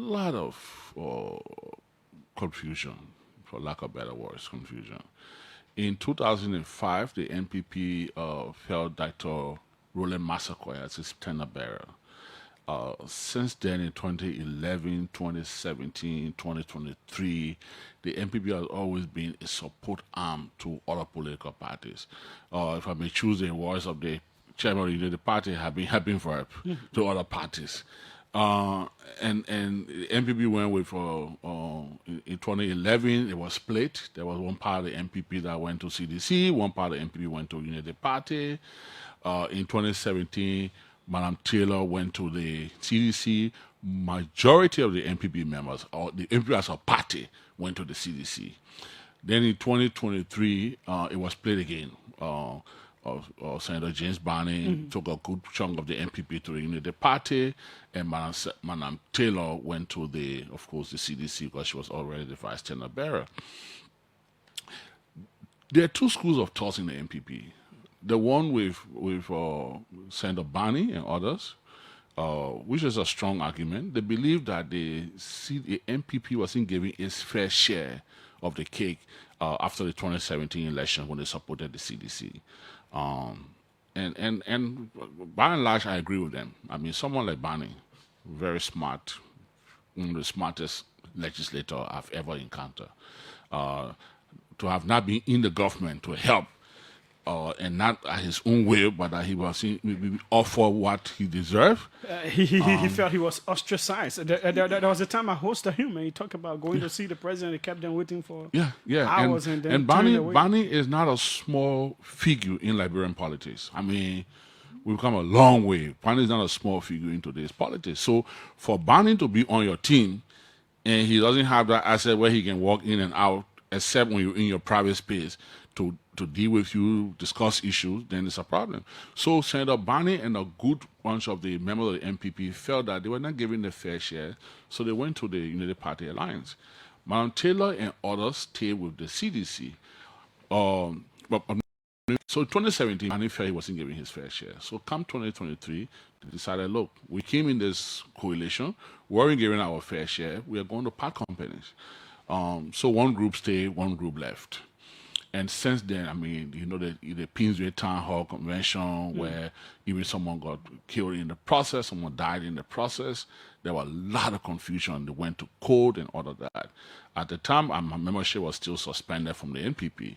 lot of confusion, for lack of better words, confusion. In 2005, the NPP felt Dr. Roland Massacre as its standard bearer. Since then, in 2011, 2017, 2023, the NPP has always been a support arm to other political parties. If I may choose the words of the chairman of the United Party, have been helping for help to other parties. And the NPP went with in 2011 it was split. There was one part of the NPP that went to CDC, one part of the NPP went to United Party. In 2017, Madam Taylor went to the CDC. Majority of the NPP members, or the NPP as a party, went to the CDC. Then in 2023, it was split again. Senator James Barney took a good chunk of the NPP to the United Party, and Madam Taylor went to of course, the CDC because she was already the vice tenor bearer. There are two schools of thought in the NPP. The one with Senator Barney and others, which is a strong argument. They believe that the NPP wasn't giving its fair share of the cake after the 2017 election when they supported the CDC. And by and large, I agree with them. I mean, someone like Barney, very smart, one of the smartest legislator I've ever encountered. To have not been in the government to help, and not at his own will, but that he was offered what he deserved. He felt he was ostracized. There was a time I hosted him, and he talked about going to see the president. He kept them waiting for hours, and then and Barney is not a small figure in Liberian politics. I mean, we've come a long way. Barney is not a small figure in today's politics. So for Barney to be on your team, and he doesn't have that asset where he can walk in and out, except when you're in your private space, to deal with you, discuss issues, then it's a problem. So Senator Barney and a good bunch of the members of the NPP felt that they were not given the fair share, so they went to the United Party Alliance. Madam Taylor and others stayed with the CDC. So in 2017, Barney felt he wasn't giving his fair share. So come 2023, they decided, look, we came in this coalition, we weren't giving our fair share, we are going to part companies. So one group stayed, one group left. And since then, I mean, you know, the Pinsway Town Hall Convention, where even someone got killed in the process, someone died in the process. There was a lot of confusion. They went to court and all of that. At the time, my membership was still suspended from the NPP.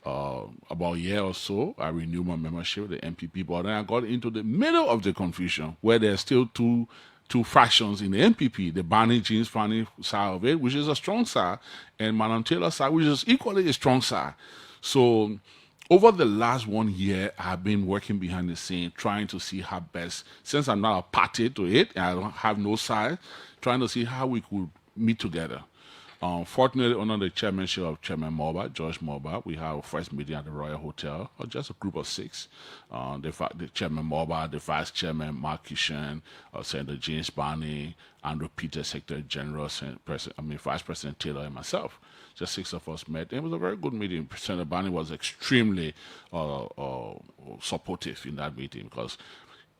About a year or so, I renewed my membership with the NPP, but then I got into the middle of the confusion, where there's still two factions in the NPP, the Barney James Barney side of it, which is a strong side, and Madam Taylor side, which is equally a strong side. So over the last 1 year, I've been working behind the scene, trying to see how best, since I'm not a party to it, and I don't have no side, trying to see how we could meet together. Fortunately, under the chairmanship of Chairman Morba, George Morba, we had our first meeting at the Royal Hotel, or just a group of 6. The Chairman Morba, the Vice Chairman Mark Kishan, Senator James Barney, Andrew Peters, Secretary General, Vice President Taylor, and myself. Just 6 of us met. And it was a very good meeting. Senator Barney was extremely supportive in that meeting, because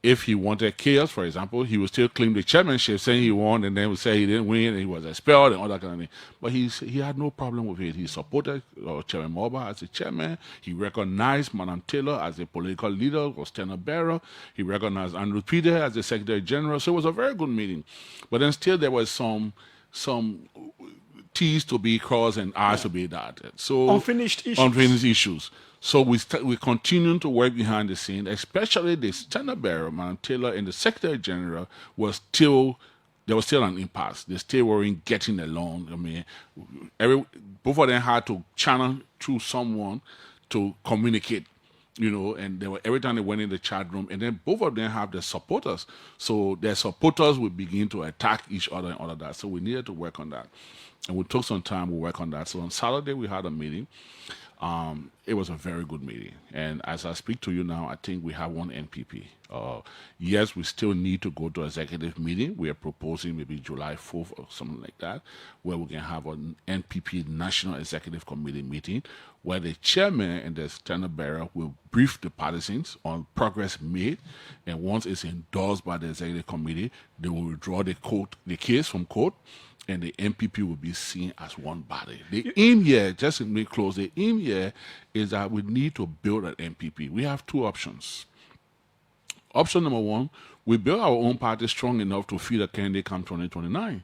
if he wanted chaos, for example, he would still claim the chairmanship, saying he won, and then would say he didn't win, and he was expelled, and all that kind of thing. But he had no problem with it. He supported Chairman Morba as the chairman. He recognized Madam Taylor as a political leader, was tenor bearer. He recognized Andrew Peter as the Secretary General. So it was a very good meeting. But then still there was some T's to be crossed and I's to be dotted. So unfinished issues. So we continue to work behind the scene, especially the standard bearer, Madam Taylor, and the Secretary General there was still an impasse. They still weren't getting along. I mean, both of them had to channel through someone to communicate, you know, and every time they went in the chat room, and then both of them have their supporters. So their supporters would begin to attack each other and all of that. So we needed to work on that. And we took some time to work on that. So on Saturday, we had a meeting. It was a very good meeting. And as I speak to you now, I think we have one NPP. Yes, we still need to go to executive meeting. We are proposing maybe July 4th or something like that, where we can have an NPP National Executive Committee meeting, where the chairman and the standard bearer will brief the partisans on progress made. And once it's endorsed by the executive committee, they will withdraw the case from court, and the NPP will be seen as one body. The aim here, just to make close, the aim here is that we need to build an NPP. We have two options. Option number one, we build our own party strong enough to feed a candidate come 2029.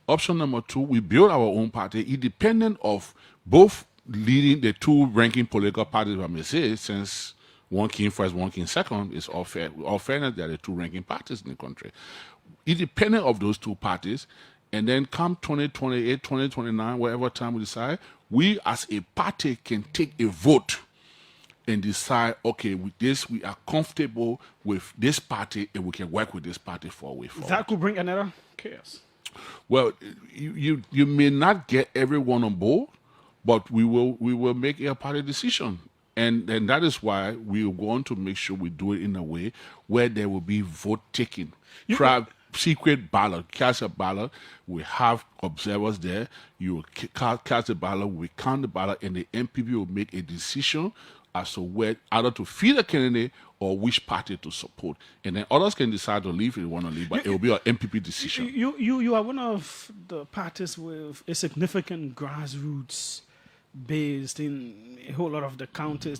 Option number two, we build our own party independent of both leading the two ranking political parties, if I may say, since one came first, one came second. It's all fair. All fairness, they are the two ranking parties in the country. Independent of those two parties, and then come 2028, 2029, whatever time we decide, we as a party can take a vote and decide, okay, with this, we are comfortable with this party and we can work with this party for a way forward. That could bring another chaos. Well, you may not get everyone on board, but we will make a party decision. And that is why we want to make sure we do it in a way where there will be vote taking. Secret ballot, cast a ballot. We have observers there. You will cast a ballot, we count the ballot, and the MPP will make a decision as to where either to feed a candidate or which party to support. And then others can decide to leave if they want to leave, but it will be an MPP decision. You are one of the parties with a significant grassroots based in a whole lot of the counties.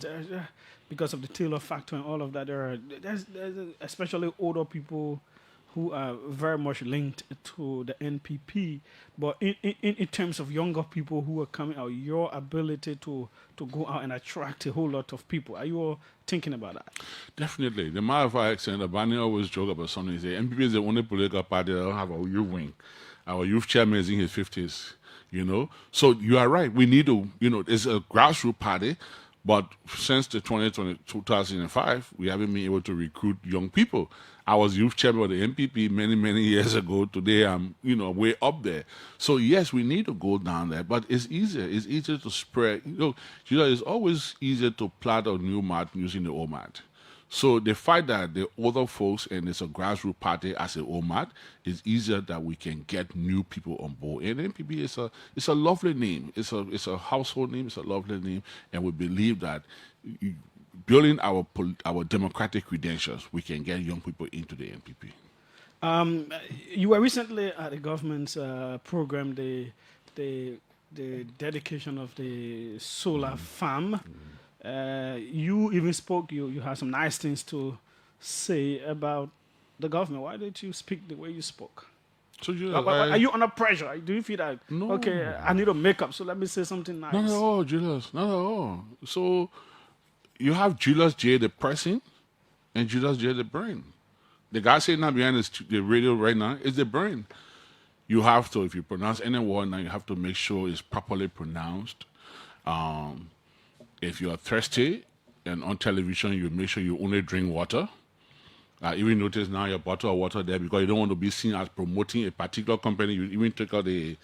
Because of the Taylor factor and all of that, there's especially older people who are very much linked to the NPP. But in terms of younger people who are coming out, your ability to go out and attract a whole lot of people, are you all thinking about that? Definitely. The matter of fact, Senator Barney always joke about something. He say, NPP is the only political party that don't have a youth wing. Our youth chairman is in his 50s, So you are right. We need to, it's a grassroots party. But since the 2005, we haven't been able to recruit young people. I was youth chairman of the NPP many, many years ago. Today, I'm, way up there. So, yes, we need to go down there. But it's easier. It's easier to spread. It's always easier to plant a new mat using the old mat. So the fact that the older folks and it's a grassroots party as an old mat, it's easier that we can get new people on board. And NPP is a lovely name. It's a household name. It's a lovely name, and we believe that building our democratic credentials, we can get young people into the NPP. You were recently at the government's program, the dedication of the solar farm. You even spoke, you had some nice things to say about the government. Why did you speak the way you spoke? So are you under pressure? Do you feel that, no. Okay, I need to make up, so let me say something nice? Not at all, Julius. Not at all. So you have Julius J, the person, and Julius J, the brain. The guy sitting now behind the radio right now is the brain. You have to, if you pronounce any word now, you have to make sure it's properly pronounced. If you are thirsty and on television, you make sure you only drink water. Even notice now your bottle of water there because you don't want to be seen as promoting a particular company. You even take out the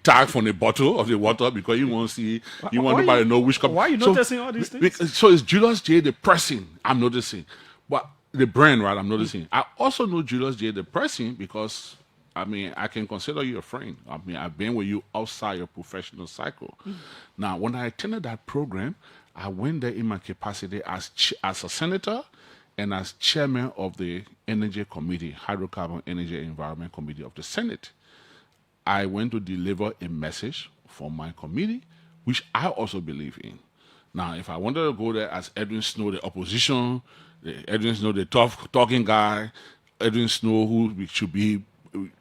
tag from the bottle of the water because you want to see, you want nobody to know which company. Why are you noticing all these things? So it's Julius J, the person, I'm noticing. But the brand, right, I'm noticing. I also know Julius J, the person, because, I can consider you a friend. I've been with you outside your professional cycle. Now, when I attended that program, I went there in my capacity as a senator and as chairman of the Energy Committee, Hydrocarbon Energy and Environment Committee of the Senate. I went to deliver a message for my committee, which I also believe in. Now, if I wanted to go there as Edwin Snowe, the opposition, Edwin Snowe, the tough talking guy, Edwin Snowe, who should be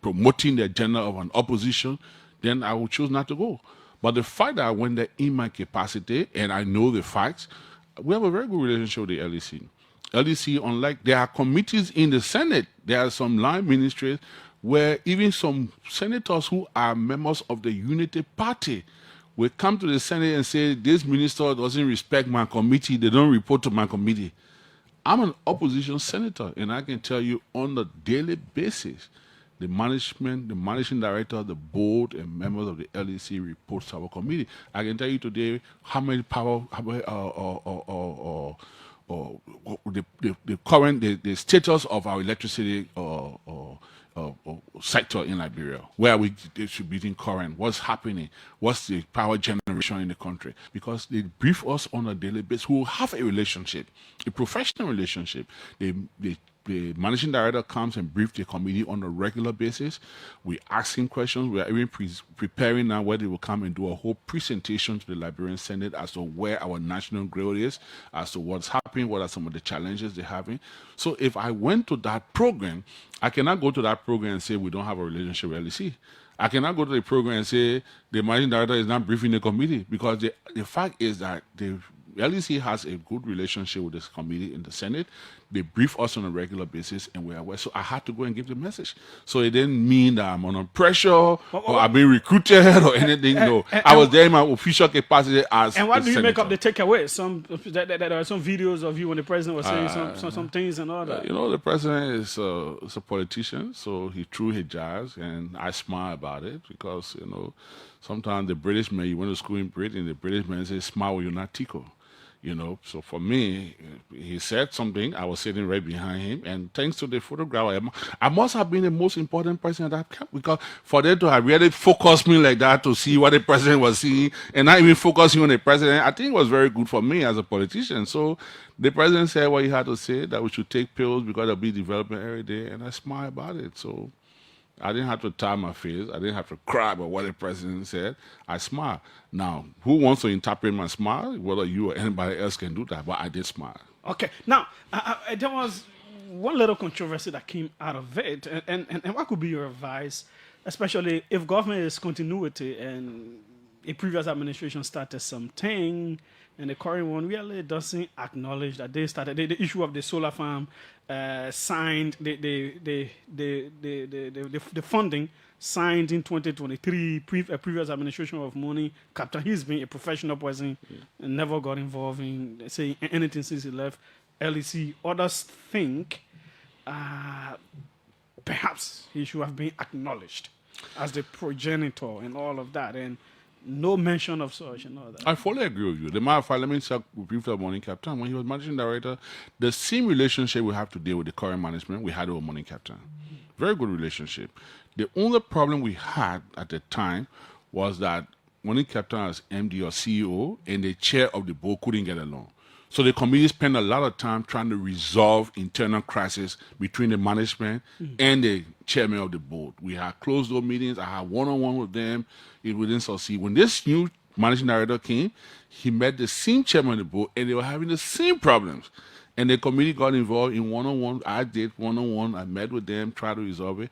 promoting the agenda of an opposition, then I would choose not to go. But the fact that I went there in my capacity and I know the facts, we have a very good relationship with the LEC. LEC, unlike, there are committees in the Senate, there are some line ministries where even some senators who are members of the Unity Party will come to the Senate and say, this minister doesn't respect my committee, they don't report to my committee. I'm an opposition senator, and I can tell you on a daily basis The management, the managing director, the board, and members of the LEC reports to our committee. I can tell you today how many power, how many, the current, the status of our electricity sector in Liberia, where we distributing current, what's happening, what's the power generation in the country, because they brief us on a daily basis. We will have a relationship, a professional relationship. The managing director comes and briefs the committee on a regular basis. We ask him questions. We are even preparing now where they will come and do a whole presentation to the Liberian Senate as to where our national growth is, as to what's happening, what are some of the challenges they're having. So if I went to that program, I cannot go to that program and say we don't have a relationship with LEC. I cannot go to the program and say the managing director is not briefing the committee, because the fact is that the LEC has a good relationship with this committee in the Senate. They brief us on a regular basis, and we are aware. So I had to go and give the message. So it didn't mean that I'm under pressure or I'm being recruited or anything. No, I was there in my official capacity as. And what do you senator. make of the takeaway? There are some videos of you when the president was saying some things and all that. You know, the president is a politician, so he threw his jabs, and I smile about it because, you know, sometimes the British man, you went to school in Britain, the British man says, smile when you're not tickle. You know, so for me, he said something. I was sitting right behind him, and thanks to the photograph, I must have been the most important person at that camp, because for them to have really focused me like that to see what the president was seeing and not even focusing on the president, I think it was very good for me as a politician. So the president said what he had to say, that we should take pills because there'll be development every day, and I smile about it. So I didn't have to tie my face. I didn't have to cry about what the president said. I smiled. Now, who wants to interpret my smile? Whether you or anybody else can do that, but I did smile. Okay. Now, there was one little controversy that came out of it, and what could be your advice, especially if government is continuity and a previous administration started something, and the current one really doesn't acknowledge that they started the issue of the solar farm, signed the funding signed in 2023. A previous administration of money. Captain, he's been a professional person and never got involved in say anything since he left LEC. Others think perhaps he should have been acknowledged as the progenitor and all of that, and no mention of such and all that. I fully agree with you. The matter of fact, let me say briefly about Morning Captain. When he was managing director, the same relationship we have today with the current management we had with Morning Captain. Very good relationship. The only problem we had at the time was that Morning Captain as MD or CEO and the chair of the board couldn't get along. So the committee spent a lot of time trying to resolve internal crisis between the management and the chairman of the board. We had closed-door meetings. I had one-on-one with them. It didn't succeed. When this new managing director came, he met the same chairman of the board, and they were having the same problems. And the committee got involved in one-on-one. I did one-on-one. I met with them, tried to resolve it.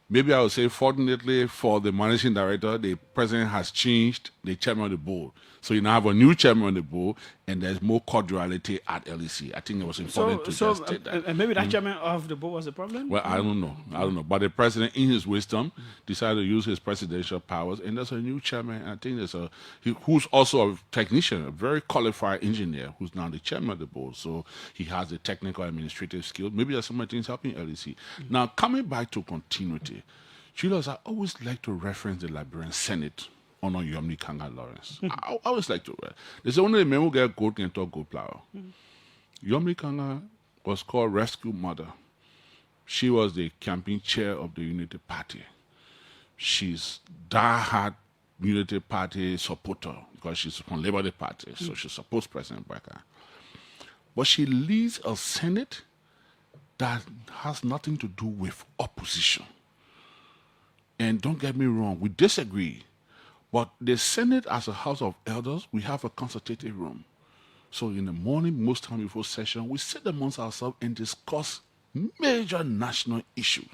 Maybe I would say, fortunately for the managing director, the president has changed the chairman of the board. So you now have a new chairman of the board, and there's more cordiality at LEC. I think it was important to just state that. And maybe that chairman of the board was the problem? Well, I don't know. But the president, in his wisdom, decided to use his presidential powers, and there's a new chairman. I think there's who's also a technician, a very qualified engineer, who's now the chairman of the board. So he has the technical administrative skills. Maybe there's some things helping LEC. Now, coming back to continuity, Julius, I always like to reference the Liberian Senate under Yomni Kanga Lawrence. I always like to read. They say only the men who get gold can talk gold plow. Yomni Kanga was called Rescue Mother. She was the campaign chair of the Unity Party. She's diehard Unity Party supporter because she's from Liberty Party, so she supports President Weah. But she leads a Senate that has nothing to do with opposition. And don't get me wrong, we disagree. But the Senate, as a House of Elders, we have a consultative room. So in the morning, most time before session, we sit amongst ourselves and discuss major national issues.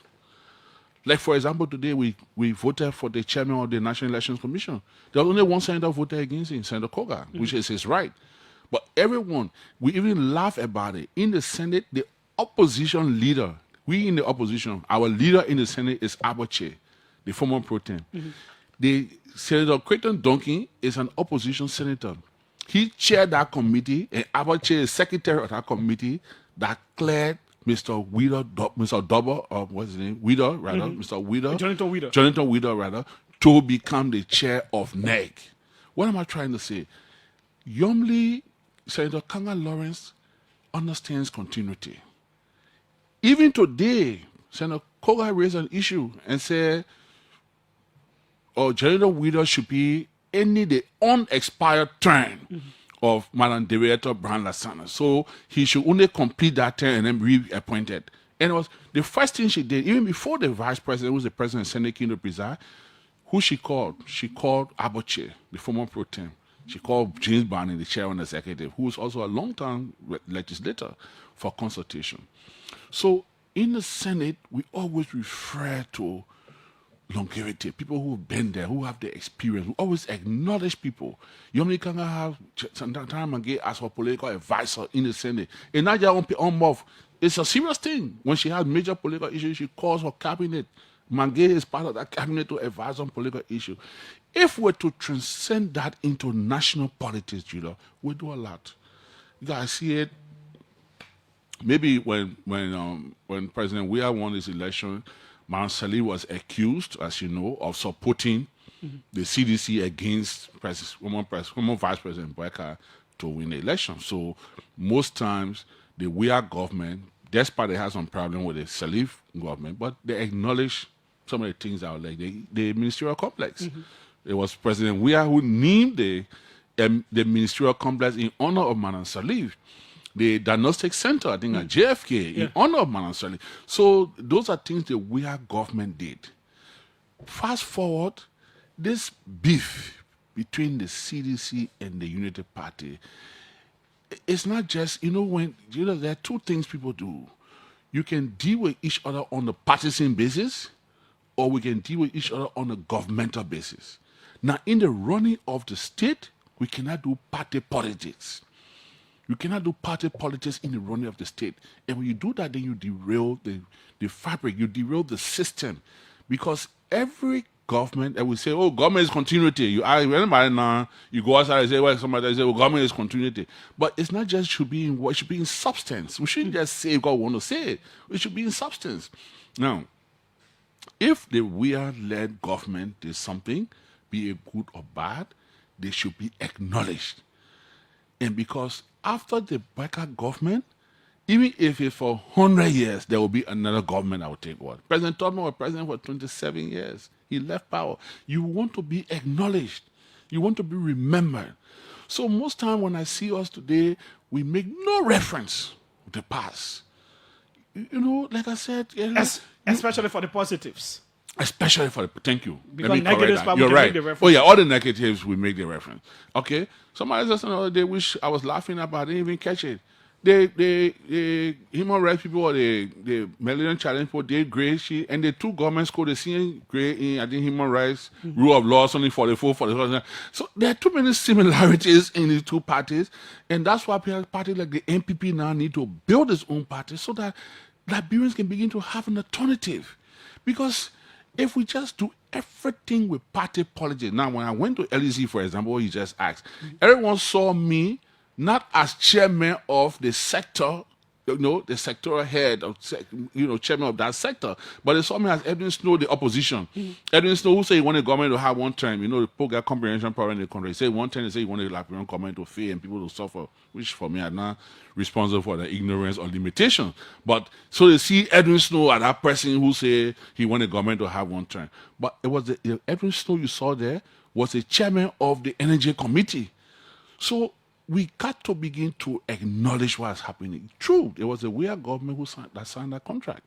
Like, for example, today we voted for the chairman of the National Elections Commission. There was only one senator voted against him, Senator Koga, which is his right. But everyone, we even laugh about it. In the Senate, the opposition leader, we in the opposition, our leader in the Senate is Abache, the former pro tem. The Senator Creighton Duncan is an opposition senator. He chaired that committee, and Abache is secretary of that committee that cleared Mr. Weah, Mr. Double, what's his name? Weah, rather, Mr. Weah. Jonathan Weah, rather, to become the chair of NEG. What am I trying to say? Yomli, Senator Kanga Lawrence understands continuity. Even today, Senator Koga raised an issue and said, General Weah should be the unexpired term of Madam Director Brown Lasana. So he should only complete that term and then be reappointed. And it was the first thing she did, even before the vice president, who was the president, Senate came to preside, who she called? She called Abuche, the former pro tem. She called James Barney, the chair and executive, who was also a long-time legislator, for consultation. So in the Senate, we always refer to longevity, people who've been there, who have the experience. We always acknowledge people. You only can have sometimes again as a political advisor in the Senate. And not just on mouth. It's a serious thing. When she has major political issues, she calls her cabinet. Mange is part of that cabinet to advise on political issues. If we're to transcend that into national politics, Judah, we do a lot. You guys see it. Maybe when President Weah won his election, Mansali was accused, as you know, of supporting the CDC against former Vice President Weah to win the election. So most times the Weah government, despite they have some problem with the Salif government, but they acknowledge some of the things that were like the ministerial complex. It was President Weah who named the ministerial complex in honor of Madam Salif. The diagnostic center, I think, at JFK, in honor of Madam Salif. So those are things the Weah government did. Fast forward, this beef between the CDC and the Unity Party, it's not just, there are two things people do. You can deal with each other on a partisan basis, or we can deal with each other on a governmental basis. Now, in the running of the state, we cannot do party politics. You cannot do party politics in the running of the state. And when you do that, then you derail the fabric, you derail the system. Because every government, and we say, government is continuity. You ask anybody now, you go outside and say, somebody say, government is continuity. But it's not just should be in what, it should be in substance. We shouldn't just say God want to say it. It should be in substance. Now, if the Weah-led government did something, be it good or bad, they should be acknowledged. And because after the Weah government, even if it's for 100 years, there will be another government that will take what? President Tubman was president for 27 years. He left power. You want to be acknowledged. You want to be remembered. So most time when I see us today, we make no reference to the past. Like I said, especially for the positives. Especially for the, thank you. Because let me correct that. You're right. All the negatives we make the reference. Okay? Somebody said something the other day which I was laughing about, I didn't even catch it. The human rights people or the Millennium Challenge for Dave Gray, and the two governments called the same Gray in, I think, human rights, rule of law, only 44, 44. So there are too many similarities in the two parties, and that's why parties like the NPP now need to build its own party so that Liberians can begin to have an alternative. Because if we just do everything with party politics, now when I went to LEC, for example, you just asked, everyone saw me not as chairman of the sector, the sectoral head of, chairman of that sector, but they saw me as Edwin Snowe, the opposition. Edwin Snowe, who said he wanted government to have one term, the poor guy comprehension power in the country. He said one term, he said he wanted Liberian government to fail and people to suffer, which for me are not responsible for the ignorance or limitation. But so they see Edwin Snowe as that person who said he wanted government to have one term. But it was the Edwin Snowe you saw there was the chairman of the Energy Committee. So we got to begin to acknowledge what's happening. True, it was the Weah government who signed that contract.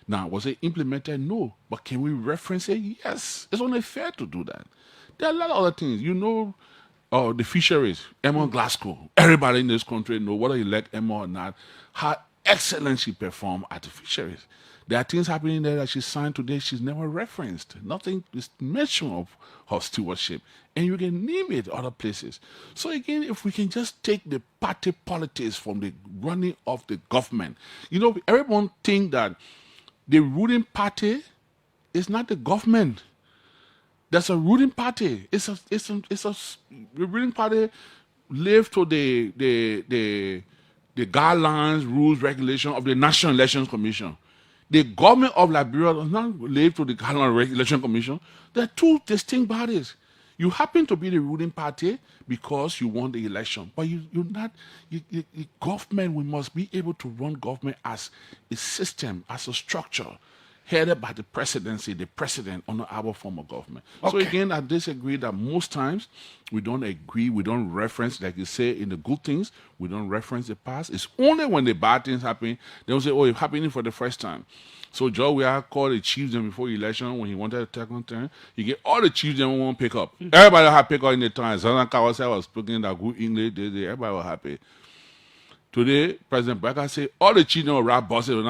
Now, was it implemented? No. But can we reference it? Yes. It's only fair to do that. There are a lot of other things. The fisheries, Emma Glasgow. Everybody in this country know whether you like Emma or not, how excellent she performed at the fisheries. There are things happening there that she signed today she's never referenced. Nothing is mentioned of her stewardship. And you can name it other places. So again, if we can just take the party politics from the running of the government. Everyone think that the ruling party is not the government. There's a ruling party. The ruling party live to the the guidelines, rules, regulation of the National Elections Commission. The government of Liberia does not live to the guideline election commission. They're two distinct bodies. You happen to be the ruling party because you won the election, but you're not. Government, we must be able to run government as a system, as a structure, headed by the presidency, the president, under our form of government. So again, I disagree that most times we don't agree, we don't reference, like you say, in the good things, we don't reference the past. It's only when the bad things happen, they'll say, oh, it's happening for the first time. So George Weah called the chiefs them before the election when he wanted to take on turn. He get all the chiefs them won't pick up. Everybody had pick up in the time. Zana Kawase was speaking that good English. Everybody was happy. Today, President Baker said all the chiefs will rap bosses.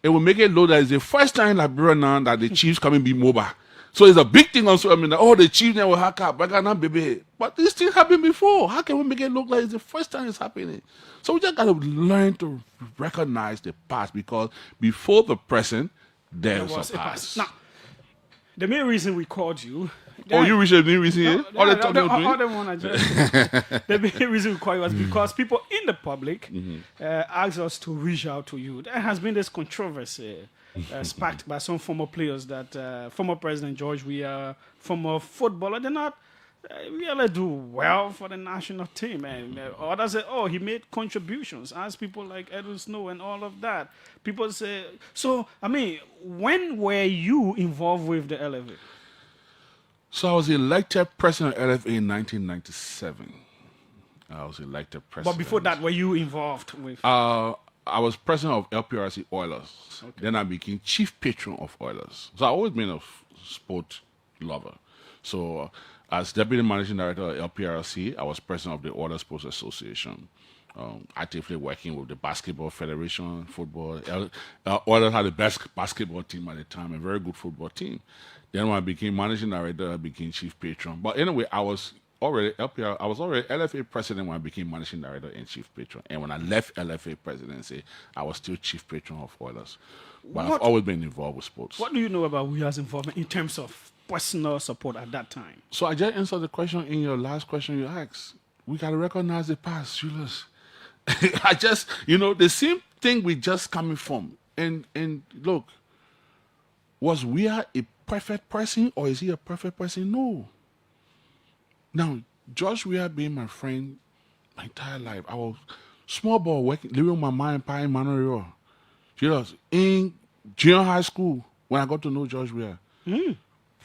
It will make it look that it's the first time in Liberia now that the chiefs come and be mobile. So it's a big thing also. I mean, oh, the chiefs will hack up. Baker not baby. But this thing happened before. How can we make it look like it's the first time it's happening? So we just got to learn to recognize the past, because before the present, there was a past. Now, the main reason we called you. Oh, you reached the main reason here? The main reason we called you was because people in the public asked us to reach out to you. There has been this controversy sparked by some former players that former President George Weah, former footballer, they're not really do well for the national team. And others say, oh, he made contributions. Ask people like Edwin Snowe and all of that. People say, so, I mean, when were you involved with the LFA? So I was elected president of LFA in 1997. I was elected president. But before that, were you involved with? I was president of LPRC Oilers. Okay. Then I became chief patron of Oilers. So I've always been a sport lover. So as deputy managing director of LPRC, I was president of the Oilers Sports Association. Actively working with the Basketball Federation, football. Oilers had the best basketball team at the time, a very good football team. Then when I became managing director, I became chief patron. But anyway, I was already LFA president when I became managing director and chief patron. And when I left LFA presidency, I was still chief patron of Oilers. But I've always been involved with sports. What do you know about Weah's involvement in terms of personal support at that time? So I just answered the question in your last question you asked. We got to recognize the past, Julius. The same thing we just coming from. And look, was Weah a perfect person or is he a perfect person? No. Now, George Weah being my friend my entire life. I was small boy working, living with my mom and pa in Manuel. Julius, in junior high school when I got to know George Weah.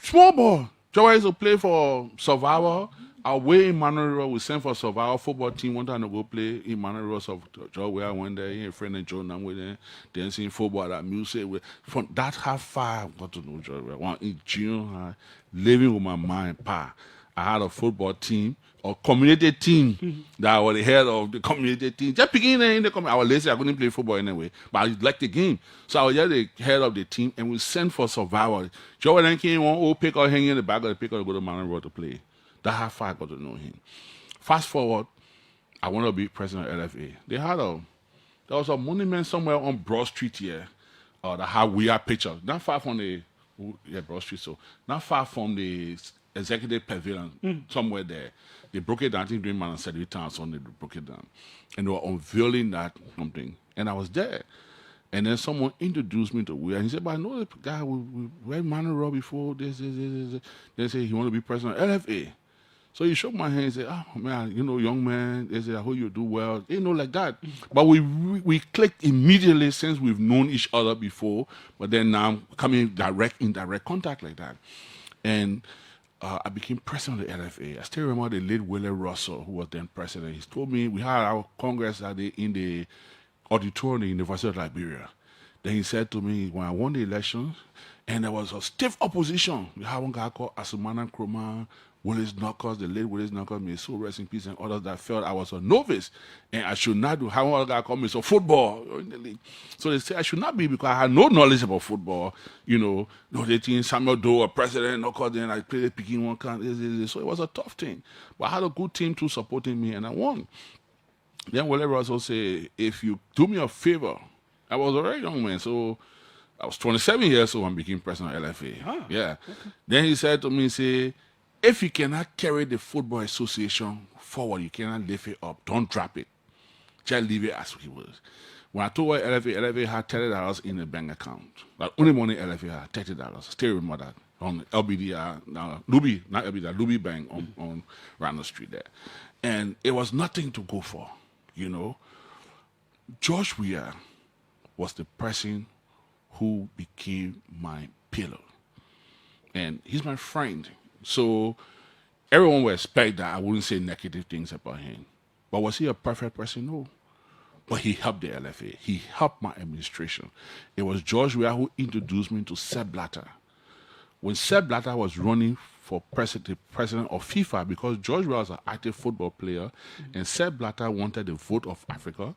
Small boy. George used to play for Survivor. Away in Manuel, we sent for Survivor football team. One time to go play in Manuel. So George Weah went there. He had a friend named Joe Nam with him. Dancing football, that music. From that how far I got to know George Weah. When in junior high, living with my mom and pa. I had a football team, or community team, that I was the head of the community team. Just beginning in the community. I was lazy, I couldn't play football anyway, but I liked the game. So I was just the head of the team, and we sent for Survivor. Joe then came on, old picker hanging in the back of the picker to go to Manuel to play. That's how far I got to know him. Fast forward, I wanted to be president of LFA. There was a monument somewhere on Broad Street here that had Weah picture. Not far from Broad Street, so not far from the executive pavilion, somewhere there. They broke it down, I think during Man and Saturday Town, so they broke it down. And they were unveiling that something. And I was there. And then someone introduced me to Weah. And he said, but I know the guy, we read Manuel before, this. They said he wanted to be president of LFA. So he shook my hand and said, oh, man, young man, they said, I hope you do well. Like that. But we clicked immediately since we've known each other before, but then now coming in direct contact like that. And I became president of the LFA. I still remember the late Willie Russell, who was then president. He told me, we had our Congress that day in the auditorium of the University of Liberia. Then he said to me, when I won the election, and there was a stiff opposition, we had one guy called Asumana Nkrumah, Weah'S Knuckles, the late Weah'S Knuckles, may so rest in peace, and others that felt I was a novice and I should not do. How one guy called me so football in the league. So they said I should not be because I had no knowledge about football. No, they think Samuel Doe, a president, Knuckles, then I played picking one count. So it was a tough thing. But I had a good team too supporting me, and I won. Then Willie Russell said, if you do me a favor, I was a very young man, so I was 27 years old when I became president of LFA. Ah, yeah. Okay. Then he said to me, if you cannot carry the Football Association forward, you cannot lift it up, don't drop it. Just leave it as he was. When I told her LFA had $30 in the bank account. Like only money LFA had $30. Still remember that on LBDR, now Luby, not LBDR, Luby Bank on Randall Street there. And it was nothing to go for, you know. George Weah was the person who became my pillar. And he's my friend. So everyone would expect that I wouldn't say negative things about him. But was he a perfect person? No. But he helped the LFA. He helped my administration. It was George Weah who introduced me to Sepp Blatter. When Sepp Blatter was running for president of FIFA, because George Weah was an active football player, and Sepp Blatter wanted the vote of Africa,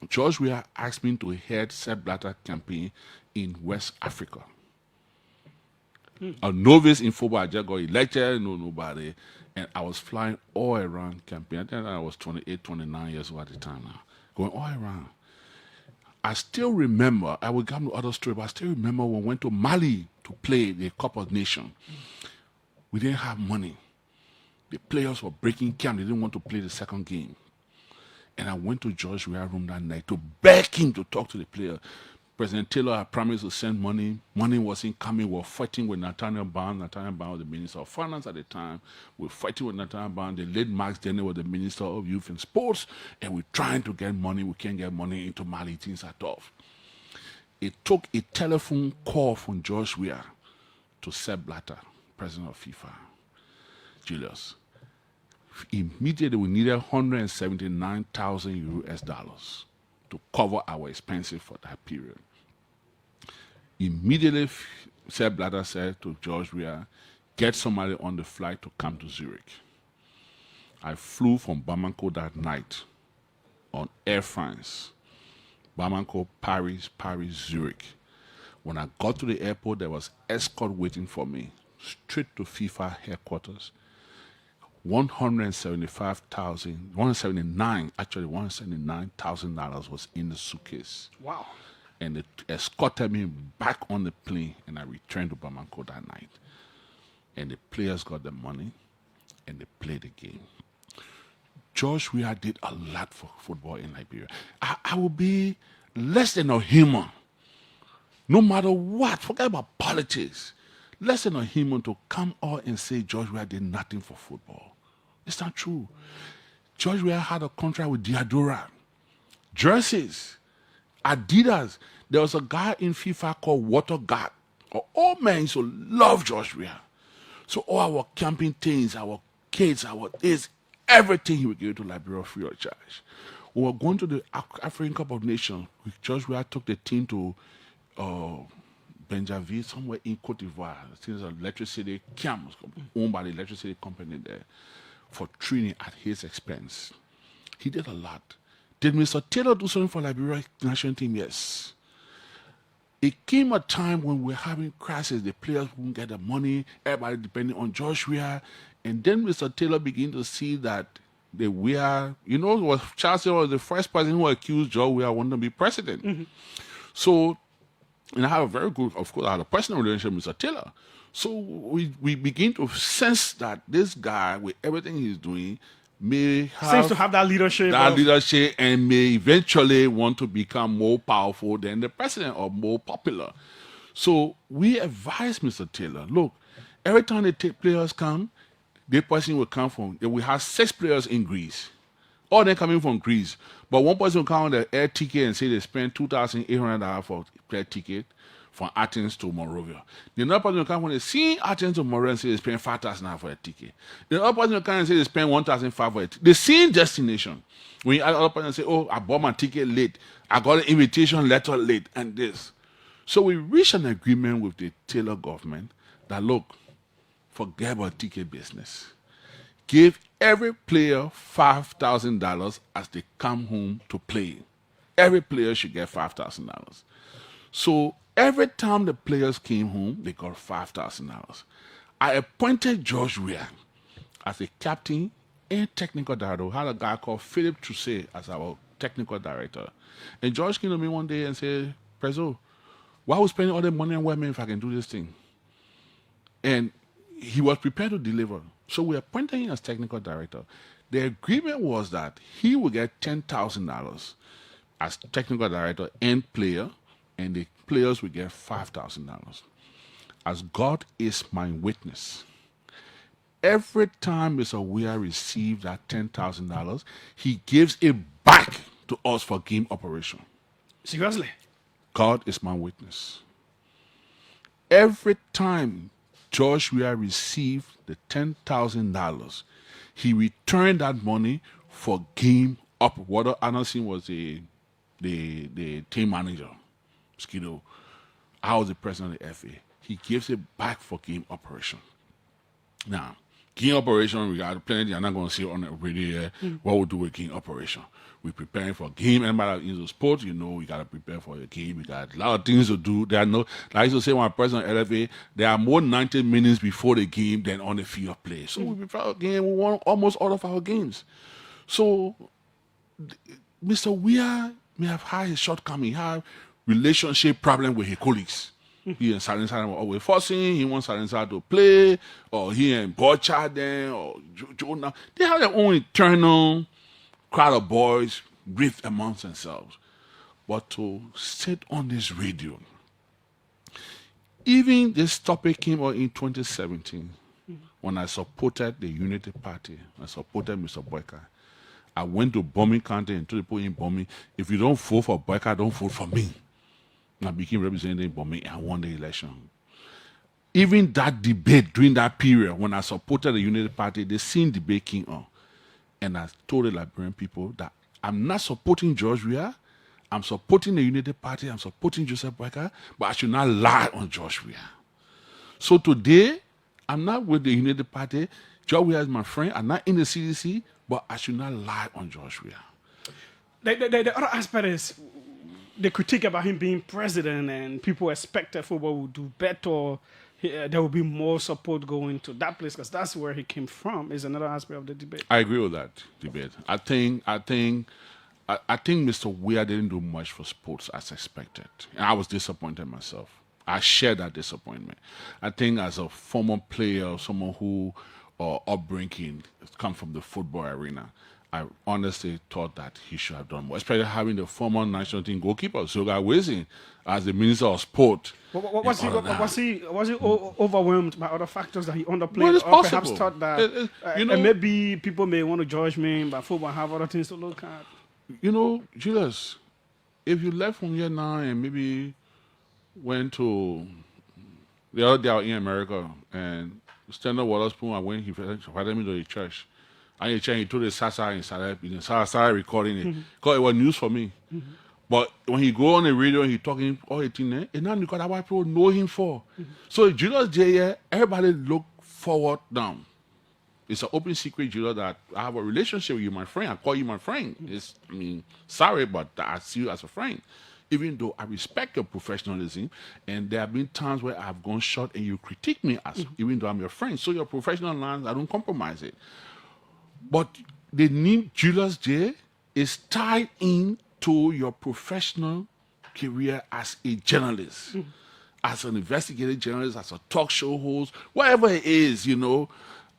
George Weah asked me to head Sepp Blatter campaign in West Africa. A novice in football, I just got elected, nobody. And I was flying all around campaign. I think I was 28, 29 years old at the time now. Going all around. I still remember, I will come to other story, but I still remember when we went to Mali to play the Cup of Nations. We didn't have money. The players were breaking camp. They didn't want to play the second game. And I went to George Weah's room that night to beg him to talk to the player. President Taylor had promised to send money. Money wasn't coming. We were fighting with Nathaniel Bond. Nathaniel Bond was the Minister of Finance at the time. We were fighting with Nathaniel Bond. The late Max Denner was the Minister of Youth and Sports. And we're trying to get money. We can't get money into Mali. Things are tough. It took a telephone call from George Weah to Sepp Blatter, President of FIFA. Julius. Immediately, we needed 179,000 US dollars to cover our expenses for that period. Immediately, Sepp Blatter said to George Weah, get somebody on the flight to come to Zurich. I flew from Bamako that night on Air France. Bamako, Paris, Zurich. When I got to the airport, there was escort waiting for me, straight to FIFA headquarters. $179,000 was in the suitcase. Wow. And it escorted me back on the plane, and I returned to Bamako that night. And the players got the money, and they played the game. George Weah did a lot for football in Liberia. I would be less than a human, no matter what. Forget about politics. Less than a human to come out and say George Weah did nothing for football. It's not true. George Weah had a contract with Diadora. Jerseys, Adidas. There was a guy in FIFA called Waterguard. All men used to love George Weah. So all our camping things, our kids, our this, everything he would give to Liberia free of charge. We were going to the African Cup of Nations. George Weah took the team to Benjaville, somewhere in Cote d'Ivoire. There's an electricity camp owned by the electricity company there for training at his expense. He did a lot. Did Mr. Taylor do something for Liberia national team? Yes. It came a time when we were having crisis. The players wouldn't get the money. Everybody depending on George Weah. And then Mr. Taylor began to see that the Weah, Charles Taylor was the first person who accused George Weah wanting to be president. Mm-hmm. So, and I have a very good, of course, I had a personal relationship with Mr. Taylor. So we begin to sense that this guy, with everything he's doing, may have seems to have that leadership. And may eventually want to become more powerful than the president or more popular. So we advise Mr. Taylor, look, every time the players come, the person will come from, we have 6 players in Greece. All them coming from Greece. But one person will come on the air ticket and say they spend $2,800 for air ticket from Athens to Monrovia. The other person will come from the same Athens to Monrovia and say they spend $5,000 for a ticket. The other person will come and say they spend $1,500 for it. The same destination. When the other person say, oh, I bought my ticket late. I got an invitation letter late and this. So we reached an agreement with the Taylor government that, look, forget about ticket business. Give every player $5,000 as they come home to play. Every player should get $5,000. So every time the players came home, they got $5,000. I appointed George Weah as a captain and technical director. We had a guy called Philip Trousset as our technical director. And George came to me one day and said, Prezzo, why are we spending all the money on women if I can do this thing? And he was prepared to deliver. So we appointed him as technical director. The agreement was that he would get $10,000 as technical director and player, and the players would get $5,000. As God is my witness, every time Mr. Weah received that $10,000, he gives it back to us for game operation. Seriously? God is my witness. Every time George Weah received the $10,000, he returned that money for game up. What Anderson was the team manager, Skido. I was the president of the FA. He gives it back for game operation. Now, game operation, we got plenty. I'm not going to say on the radio what we do with game operation. We're preparing for a game. Anybody in the sport, you know, we got to prepare for a game. We got a lot of things to do. There are no, like I used to say when I president of LFA, there are more 90 minutes before the game than on the field of play. So we prepare a game. We won almost all of our games. So Mr. Weah may have had his shortcoming. He had relationship problem with his colleagues. He and Sarensa were always forcing. He wants Sarensa to play, or he and Butcher then, or Jonah. They have their own internal crowd of boys rift amongst themselves. But to sit on this radio, even this topic came out in 2017 when I supported the Unity Party. I supported Mr. Boyka. I went to Bombing County and told people in Bombing, if you don't vote for Boyka, don't vote for me. And I became representative in Bombing and won the election. Even that debate during that period, when I supported the Unity Party, the same debate came on. And I told the Liberian people that I'm not supporting George Weah, I'm supporting the Unity Party, I'm supporting Joseph Boyka, but I should not lie on George Weah. So today, I'm not with the Unity Party. George Weah is my friend. I'm not in the CDC, but I should not lie on George Weah. The other aspect is the critique about him being president, and people expected football would do better. There will be more support going to that place because that's where he came from. Is another aspect of the debate. I agree with that debate. I think Mr. Weah didn't do much for sports as expected, and I was disappointed myself. I share that disappointment. I think as a former player, someone who upbringing come from the football arena, I honestly thought that he should have done more, especially having the former national team goalkeeper, Zoga Weah'S, as the Minister of Sport. Was he overwhelmed by other factors that he underplayed? Well, it's or possible. Perhaps thought that and maybe people may want to judge me, but football have other things to look at. You know, Julius, if you left from here now and maybe went to the other day out in America and Standard Waterspoon, I went, he invited me to the church. And he told the Sasa and started recording it. Because it was news for me. But when he go on the radio and he talking all the things, and now because that's what people know him for. So Julius J, everybody look forward down. It's an open secret, Julius, that I have a relationship with you, my friend. I call you my friend. Sorry, but I see you as a friend. Even though I respect your professionalism, and there have been times where I've gone short and you critique me as, even though I'm your friend. So your professional lines, I don't compromise it. But the name Julius J is tied into your professional career as a journalist, as an investigative journalist, as a talk show host, whatever it is, you know.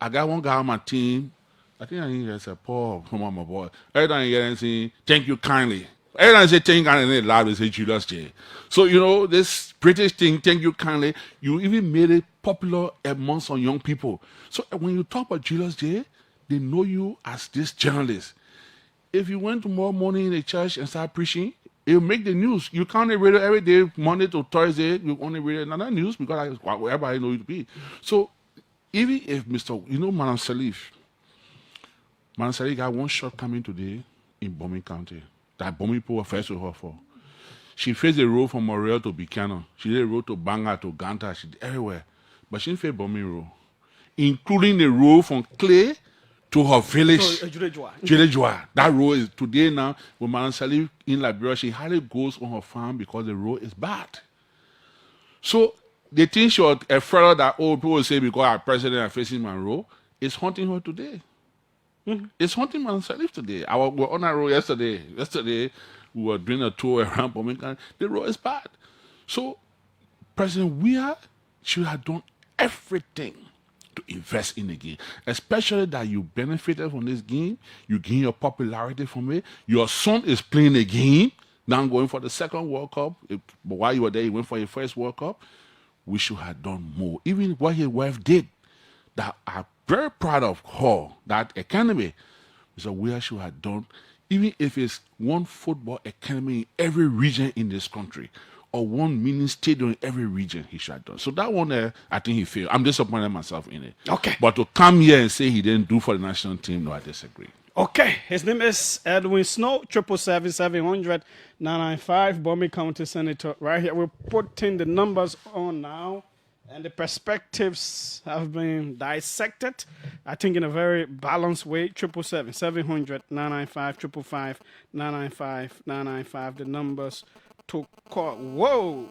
I got one guy on my team. I think I need to say, Paul, come on, my boy. Every time you get anything, thank you kindly. Every time I say thank you kindly, loud, they say Julius J. So, you know, this British thing, thank you kindly, you even made it popular amongst some young people. So when you talk about Julius J, they know you as this journalist. If you went tomorrow morning in the church and start preaching, it'll make the news. You can't read it every day, Monday to Thursday. You only read another news because everybody know you to be. So even if Madam Salif got one shortcoming today in Bombing County that Bombing people were first to her for. She faced the road from Morel to Buchanan. She did the road to Banga to Ganta. She did everywhere. But she didn't face Bombing road, including the road from Clay to her village, Julejua. That road is today now, when Madam Salif in Liberia, she hardly goes on her farm because the road is bad. So the thing she was afraid that people will say because our president are facing my road is haunting her today. It's haunting Madam Salif today. We were on that road yesterday. Yesterday, we were doing a tour around Birmingham. The road is bad. So President Weah should have done everything to invest in the game, especially that you benefited from this game, you gain your popularity from it. Your son is playing the game, now going for the second World Cup. But while you were there, he went for your first World Cup. We should have done more. Even what his wife did, that I'm very proud of her, that academy. Mr. Weah should have done, even if it's one football academy in every region in this country, or one mini stadium in every region, he should have done. So that one, I think he failed. I'm disappointed myself in it. Okay. But to come here and say he didn't do for the national team, no, I disagree. Okay, his name is Edwin Snowe, 777-700-995, Bombay County Senator. Right here, we're putting the numbers on now, and the perspectives have been dissected, I think, in a very balanced way. 777-700-995, 555-995, the numbers to call. Whoa,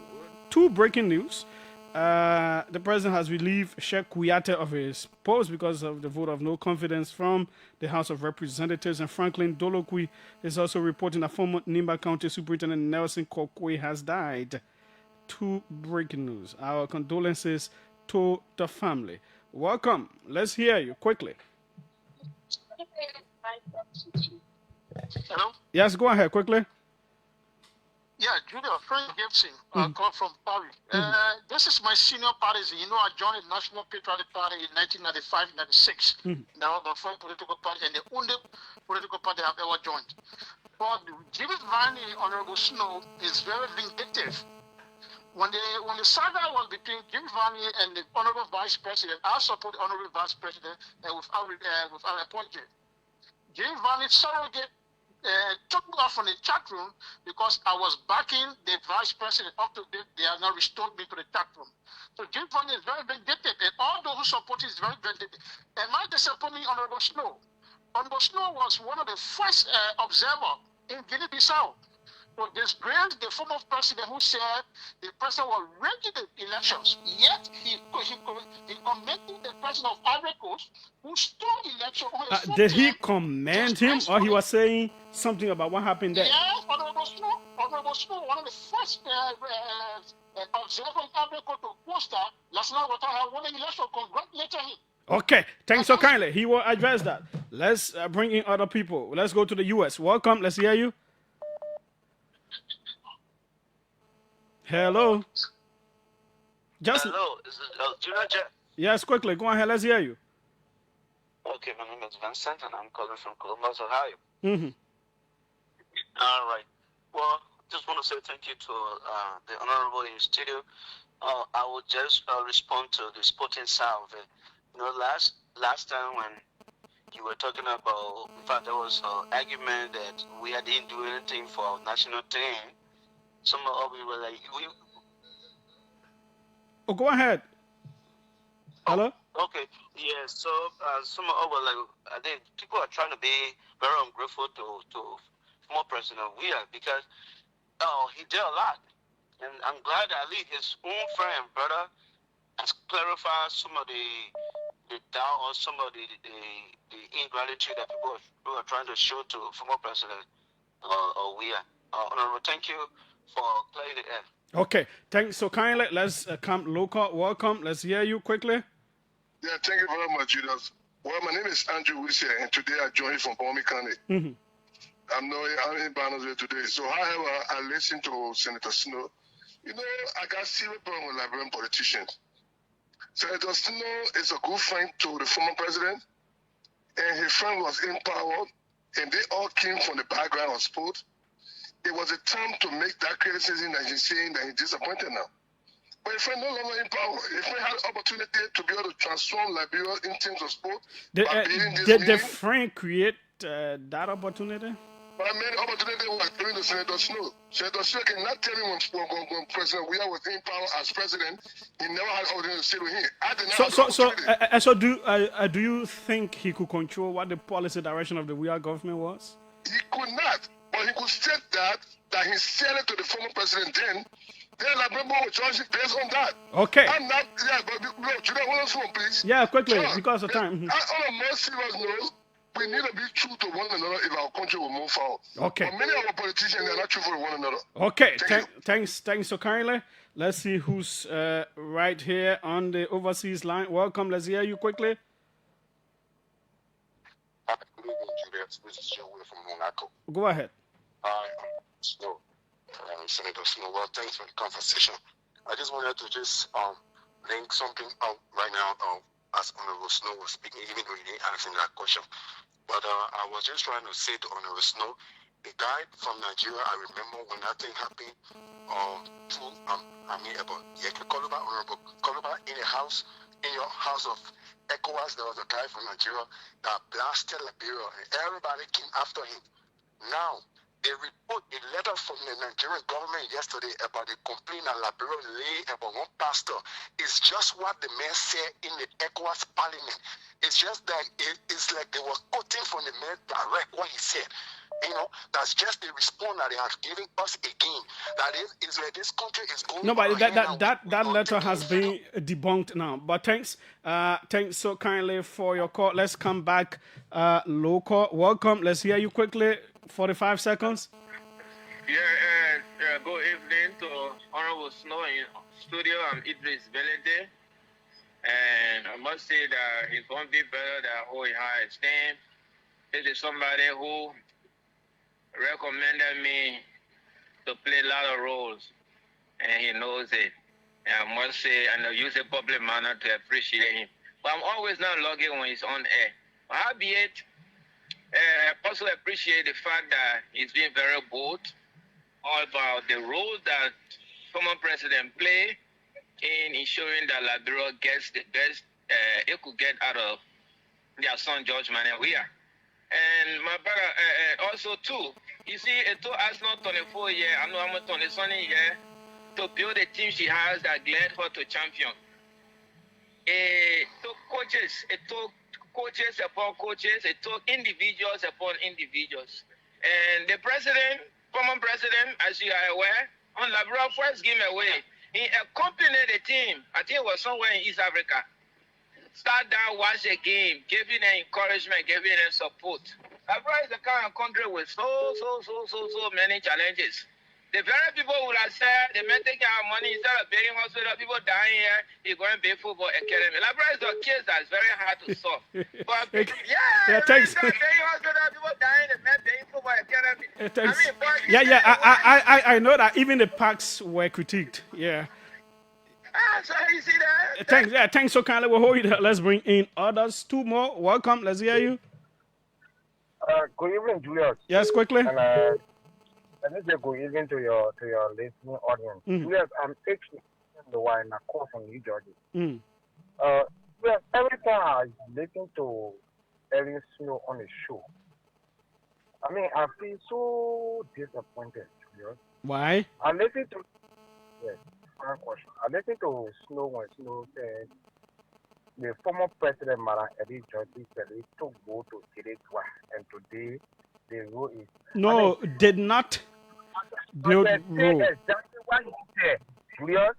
2 breaking news. The president has relieved Sheikh Kouyaté of his post because of the vote of no confidence from the House of Representatives. And Franklin Dolokwi is also reporting that former Nimba County Superintendent Nelson Kokwe has died. 2 breaking news. Our condolences to the family. Welcome. Let's hear you quickly. Hello? Yes, go ahead quickly. Yeah, Junior, Frank Gibson, call from Paris. This is my senior party. You know, I joined the National Patriotic Party in 1995-96. Now, the first political party and the only political party I've ever joined. But Jimmy Varney, Honorable Snowe, is very vindictive. When the saga was between Jimmy Varney and the Honorable Vice President, I support the Honorable Vice President without apology. Jimmy Varney surrogate took me off from the chat room because I was backing the vice president. Up to date, they have not restored me to the chat room. So Jim Varney is very vindictive, and all those who support him is very vindictive. And my disappointment, Honorable Snowe. Honorable Snowe was one of the first observers in Guinea-Bissau. So disgraced the former president who said the president was rigging the elections. Yet he commended the president of Ivory Coast who stole election. Did he commend him, or he was saying something about what happened there? Yes, Honorable Snowe, one of the first observers in Ivory Coast to post that last night had won the election. Congratulated him. Okay, thanks so kindly. He will address that. Let's bring in other people. Let's go to the U.S. Welcome. Let's hear you. Hello. Hello, is it Junior Jet? Yes, quickly. Go ahead. Let's hear you. Okay, my name is Vincent, and I'm calling from Columbus, Ohio. Mm-hmm. All right. Well, just want to say thank you to the Honorable in the studio. I will just respond to the sporting side of it. You know, last time when you were talking about, in fact, there was an argument that we didn't do anything for our national team. Some of you were like, Oh, go ahead. Hello? Okay, yeah, so some of us, like, I think people are trying to be very ungrateful to former President Weah because he did a lot. And I'm glad that at least his own friend and brother has clarified some of the doubt or some of the ingratitude that people are trying to show to former President Weah. Honorable, thank you for playing the air. Okay, thanks so kindly. Let's come local. Welcome. Let's hear you quickly. Yeah, thank you very much, Judas. Well, my name is Andrew Wissia, and today I joined from Bombay County. Mm-hmm. I'm in Barnesville today. So, however, I listened to Senator Snowe. You know, I got serious problem with Liberian politicians. Senator Snowe is a good friend to the former president, and his friend was in power, and they all came from the background of sport. It was a time to make that criticism that he's saying that he's disappointed now. But if we're no longer in power, if we had opportunity to be able to transform Liberia in terms of sport, did the friend create that opportunity? But I mean, opportunity was given to Senator Snowe. Senator Snowe cannot tell me when President Weah was in power as president, he never had opportunity to sit with him. I did not have opportunity. So do you think he could control what the policy direction of the Weah government was? He could not. But he could state that he said it to the former president then Liberia will judge it based on that. Okay. I'm not, yeah, but look, you know, hold on someone, please. Yeah, quickly, John, because of time. On a more serious note, we need to be true to one another if our country will move forward. Okay. But many of our politicians, they're not true for one another. Okay, Thank you. thanks so kindly. Let's see who's right here on the overseas line. Welcome. Let's hear you quickly. Good evening, Julius. This is Joe from Monaco. Go ahead. Hi, I'm Snow, Senator Snow. Well, thanks for the conversation. I just wanted to link something out right now as Honorable Snow was speaking, even though he didn't ask him that question. But I was just trying to say to Honorable Snow, the guy from Nigeria, I remember when that thing happened, about Honorable Koluba in your house of ECOWAS, there was a guy from Nigeria that blasted Liberia, and everybody came after him. Now, they report a letter from the Nigerian government yesterday about the complaint that Liberia lay about one pastor. It's just what the man said in the ECOWAS parliament. It's just that it's like they were quoting from the man direct what he said. That's just the response that they have given us again. That is like this country is going. No, but that letter has been debunked now. But thanks so kindly for your call. Let's come back local. Welcome. Let's hear you quickly. 45 seconds. Yeah, good evening to Honorable Snow in studio. I'm Idris Belede. And I must say that he's one bit better than who he has esteem. It is somebody who recommended me to play a lot of roles, and he knows it. And I must say, and I use a public manner to appreciate him. But I'm always not lucky when he's on air. But howbeit, I also appreciate the fact that he's been very bold about the role that former president played in ensuring that Liberia gets the best it could get out of their son George Weah. And my brother, also too, you see, it took Arsenal 24 years, I know I'm 20 years, to build a team she has that led her to champion. It took coaches upon coaches, it took individuals upon individuals. And the former president, as you are aware, on Liberia first game away, he accompanied the team, I think it was somewhere in East Africa. Start down, watch the game, giving them encouragement, giving them support. Liberia is the kind of country with so many challenges. The very people who have said they may take our money instead of paying hospital, people dying here, you're going to pay football academy. Liberia is a case that's very hard to solve. But thanks. Paying hospital, people dying, they may paying football academy. I know that even the parks were critiqued. Yeah. So you see that? Thanks so kindly. We'll hold you there. Let's bring in others. Two more. Welcome. Let's hear you. Good evening, Julius. Yes, quickly. And let me say good evening to your listening audience. Julius, I'm actually the one in a call from New Jersey. Julius, every time I listen to Edwin Snowe on the show, I mean, I feel so disappointed, Julius. Why? I listen to question. I listened to Snow when Snow said the former president, Madam Edith George said he took vote to Kirekwa, and today the rule is. No, did not build rule. Exactly what he said. Julius,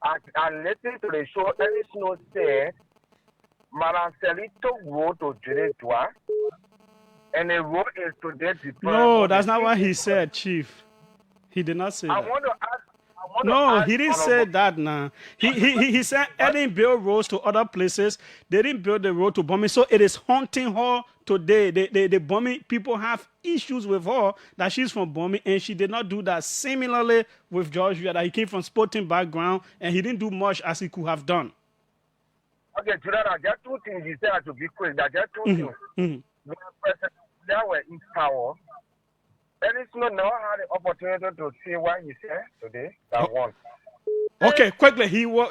I listened to the show, Edith Snow said Madam Sally took vote to Kirekwa, and the rule is today. No, that's not what he said, Chief. He did not say that. I want to ask. No, he didn't say that now. He said Edwin built roads to other places. They didn't build the road to Bombay. So it is haunting her today. The Bombay people have issues with her that she's from Bombay, and she did not do that. Similarly with George Weah, that he came from sporting background and he didn't do much as he could have done. Okay, Julian, there are two things you said to be quick. There are two things. When President Weah were in power, Edwin Snowe now had the opportunity to see what he said today. That one. Okay, quickly. He will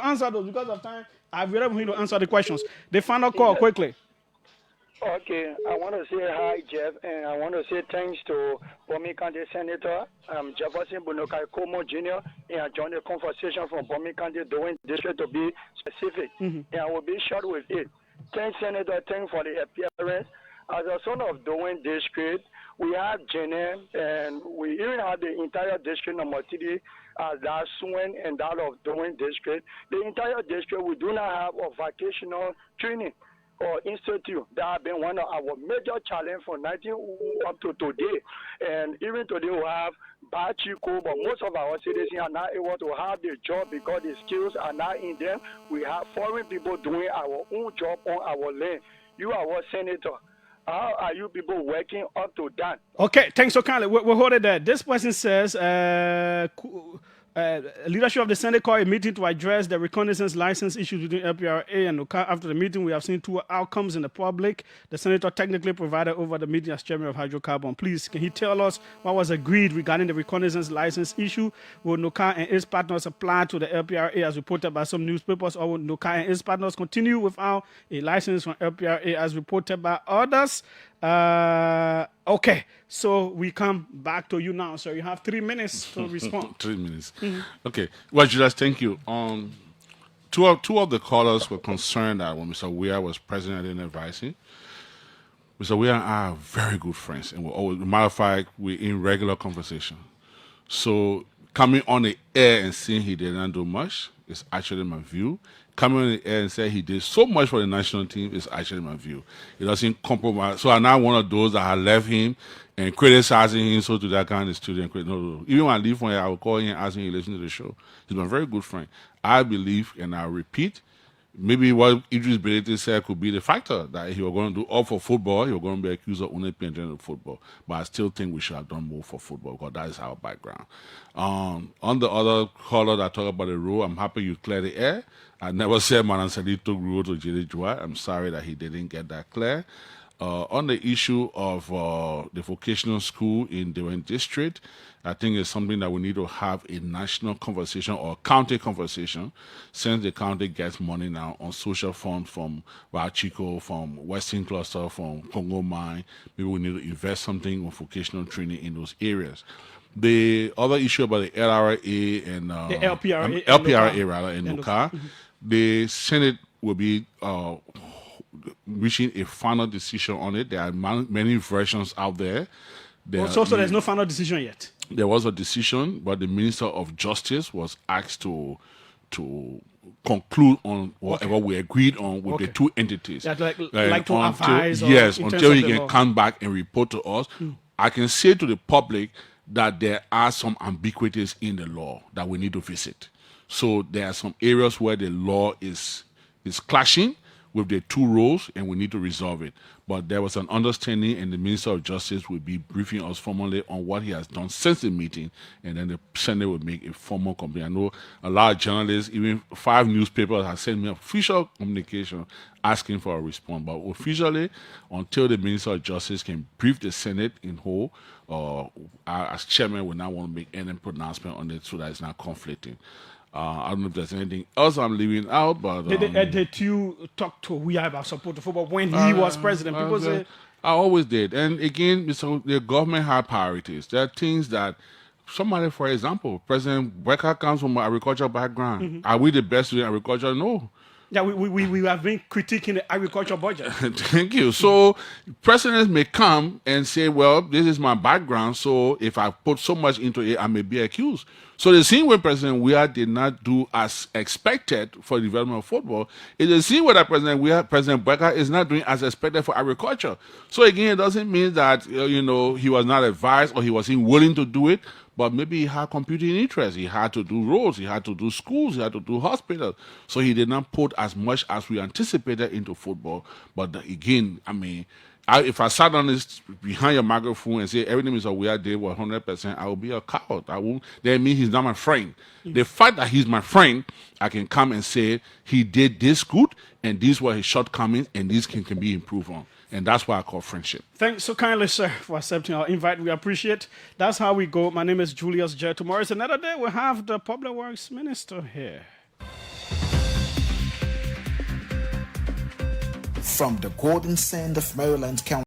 answer those because of time. I've been able to answer the questions. The final call, quickly. Okay, I want to say hi, Jeff, and I want to say thanks to Bomi County Senator Jefferson Bunokai Como Jr. and I joined the conversation from Bomi County Doing District to be specific. And I will be short with it. Thanks, Senator. Thanks for the appearance. As a son of Doing District, we have Jenny, and we even have the entire district number 3 as that Swing and that of Doing District. The entire district, we do not have a vocational training. or institute that have been one of our major challenge from 19 up to today. And even today we have bad Chico, but most of our citizens are not able to have the job because the skills are not in them. We have foreign people doing our own job on our land. You are our senator. How are you people working up to that? Okay, thanks so kindly. We'll hold it there. This person says, leadership of the Senate called a meeting to address the reconnaissance license issues between LPRA and NOCA. After the meeting, we have seen two outcomes in the public. The senator technically presided over the meeting as chairman of hydrocarbon. Please, can he tell us what was agreed regarding the reconnaissance license issue? Will NOCA and its partners apply to the LPRA as reported by some newspapers, or will NOCA and its partners continue without a license from LPRA as reported by others? Okay, so we come back to you now, sir. You have 3 minutes to respond. 3 minutes. Okay. Well, Julius, thank you. Two of the callers were concerned that when Mr. Weah was president, I didn't advise him. Mr. Weah and I are very good friends, and we're always, as a matter of fact, we're in regular conversation. So coming on the air and saying he did not do much is actually my view. Coming on the air and saying he did so much for the national team is actually my view. It doesn't compromise. So I'm not one of those that have left him and criticizing him so to that kind of student. No. Even when I leave from here, I will call him and ask him to listen to the show. He's my very good friend. I believe, and I repeat, maybe what Idris Belete said could be the factor that he was going to do all for football. He was going to be accused of only playing general football. But I still think we should have done more for football because that is our background. On the other caller that talked about the rule, I'm happy you cleared the air. I never said Manan Sadi took rule to J.D. Joa. I'm sorry that he didn't get that clear. On the issue of the vocational school in Dewan District, I think it's something that we need to have a national conversation or county conversation, since the county gets money now on social funds from Wachiko, from Western Cluster, from Congo Mine. Maybe we need to invest something on vocational training in those areas. The other issue about the LRA and the LPRA, LPRA rather, and NOCA, the Senate will be reaching a final decision on it. There are many versions out there. So there's no final decision yet. There was a decision, but the Minister of Justice was asked to conclude on whatever we agreed on with the two entities. Like to advise. Yes, until he can come back and report to us. I can say to the public that there are some ambiguities in the law that we need to visit. So there are some areas where the law is clashing with the two roles, and we need to resolve it. But there was an understanding, and the Minister of Justice will be briefing us formally on what he has done since the meeting, and then the Senate will make a formal complaint. I know a lot of journalists, even 5 newspapers, have sent me official communication asking for a response. But officially, until the Minister of Justice can brief the Senate in whole, as chairman, will not want to make any pronouncement on it so that it's not conflicting. I don't know if there's anything else I'm leaving out, but did you talk to Weah about support to football when he was president? People say I always did, and again, the government had priorities. There are things that somebody, for example, President Weah comes from an agricultural background. Are we the best in agriculture? No. Yeah, we have been critiquing the agriculture budget. Thank you. So presidents may come and say, well, this is my background, so if I put so much into it, I may be accused. So the same way President Weah did not do as expected for the development of football, is the same way that President Weah is not doing as expected for agriculture. So again, it doesn't mean that he was not advised or he wasn't willing to do it. But maybe he had competing interests. He had to do roads, he had to do schools, he had to do hospitals. So he did not put as much as we anticipated into football. But again, I mean, if I sat on this behind your microphone and say everything Mr. Weah did was 100%, I would be a coward. That means he's not my friend. The fact that he's my friend, I can come and say he did this good, and these were his shortcomings, and these can be improved on. And that's why I call friendship. Thanks so kindly, sir, for accepting our invite. We appreciate. That's how we go. My name is Julius J. Tomorrow is another day. We'll have the Public Works Minister here. From the Golden Sand of Maryland County.